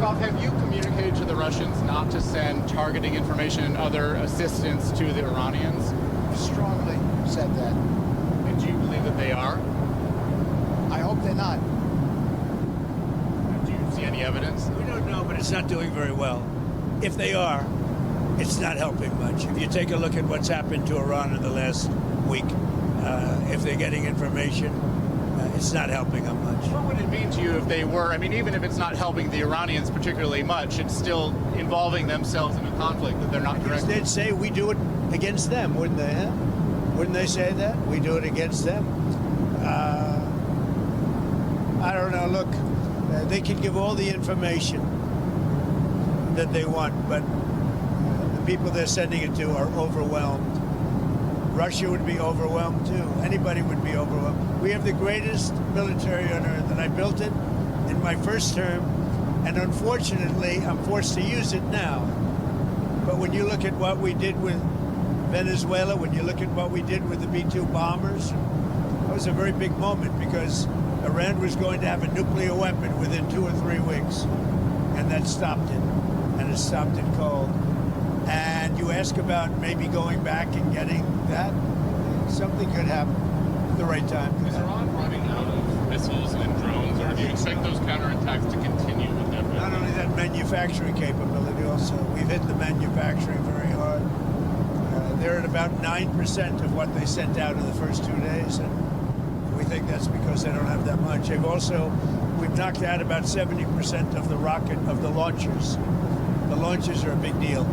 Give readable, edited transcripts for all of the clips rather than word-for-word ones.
Markov, have you communicated to the Russians not to send targeting information and other assistance to the Iranians? Strongly said that. And do you believe that they are? I hope they're not. Do you see any evidence? We don't know, but it's not doing very well. If they are, it's not helping much. If you take a look at what's happened to Iran in the last week, if they're getting information, it's not helping them much. What would it mean to you if they were? I mean, even if it's not helping the Iranians particularly much, it's still involving themselves in a conflict that they're not directing. They'd say we do it against them, wouldn't they? Huh? Wouldn't they say that? We do it against them. I don't know. Look, they can give all the information that they want, but the people they're sending it to are overwhelmed. Russia would be overwhelmed too. Anybody would be overwhelmed. We have the greatest military on earth, and I built it in my first term, and unfortunately, I'm forced to use it now. But when you look at what we did with Venezuela, when you look at what we did with the B-2 bombers, that was a very big moment because Iran was going to have a nuclear weapon within 2 or 3 weeks, and that stopped it, and it stopped it cold. And you ask about maybe going back and getting that, something could happen at the right time. Is Iran running out of missiles and drones, or do you expect those counterattacks to continue with that? Not only that, manufacturing capability also. We've hit the manufacturing very hard. They're at about 9% of what they sent out in the first 2 days, and we think that's because they don't have that much. We've knocked out about 70% of the launchers. The launchers are a big deal.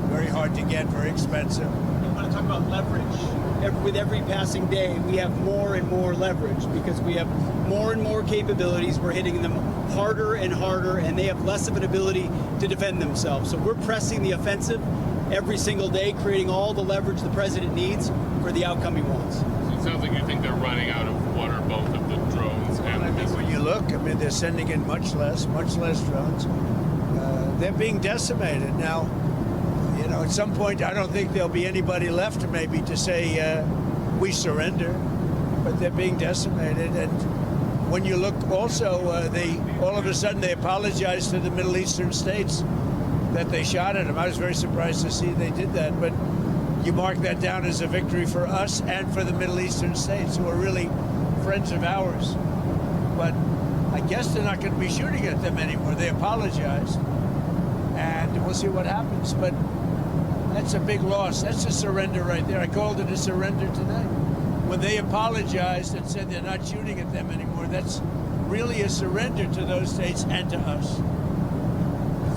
Very hard to get, very expensive. I want to talk about leverage. With every passing day, we have more and more leverage because we have more and more capabilities. We're hitting them harder and harder, and they have less of an ability to defend themselves. So we're pressing the offensive every single day, creating all the leverage the president needs for the outcome he wants. So it sounds like you think they're running out of what are both of the drones and the missiles. When you look, I mean, they're sending in much less drones. They're being decimated now. You know, at some point, I don't think there'll be anybody left maybe to say we surrender, but they're being decimated. And when you look also, all of a sudden they apologized to the Middle Eastern states that they shot at them. I was very surprised to see they did that, but you mark that down as a victory for us and for the Middle Eastern states who are really friends of ours. But I guess they're not going to be shooting at them anymore. They apologized, and we'll see what happens. But that's a big loss. That's a surrender right there. I called it a surrender today. When they apologized and said they're not shooting at them anymore, that's really a surrender to those states and to us.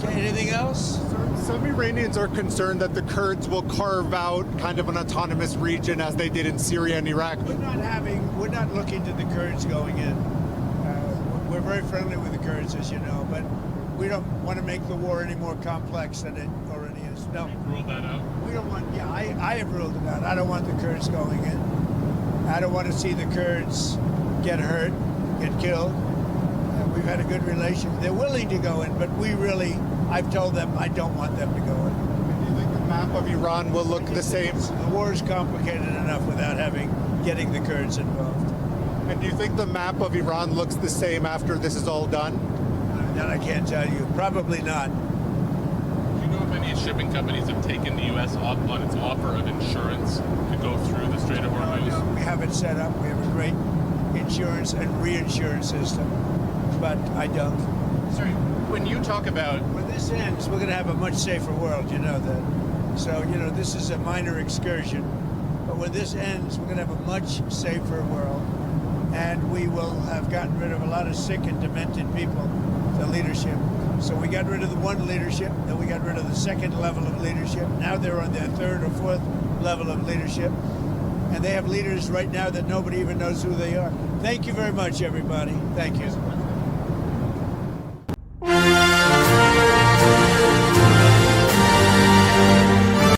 Okay, anything else? Some Iranians are concerned that the Kurds will carve out kind of an autonomous region as they did in Syria and Iraq. We're not looking to the Kurds going in. We're very friendly with the Kurds, as you know, but we don't want to make the war any more complex than it already is. No. You've ruled that out? We don't want, I have ruled it out. I don't want the Kurds going in. I don't want to see the Kurds get hurt, get killed. We've had a good relation. They're willing to go in, but I've told them I don't want them to go in. Do you think the map of Iran will look the same? The war is complicated enough without getting the Kurds involved. And do you think the map of Iran looks the same after this is all done? That I can't tell you. Probably not. Do you know if any shipping companies have taken the U.S. up on its offer of insurance to go through the Strait of Hormuz? No, we have it set up. We have a great insurance and reinsurance system, but I don't. Sorry, when you talk about... When this ends, we're going to have a much safer world, you know that. So, this is a minor excursion, but when this ends, we're going to have a much safer world, and we will have gotten rid of a lot of sick and demented people, the leadership. So we got rid of the one leadership, then we got rid of the second level of leadership. Now they're on their third or fourth level of leadership. And they have leaders right now that nobody even knows who they are. Thank you very much, everybody. Thank you.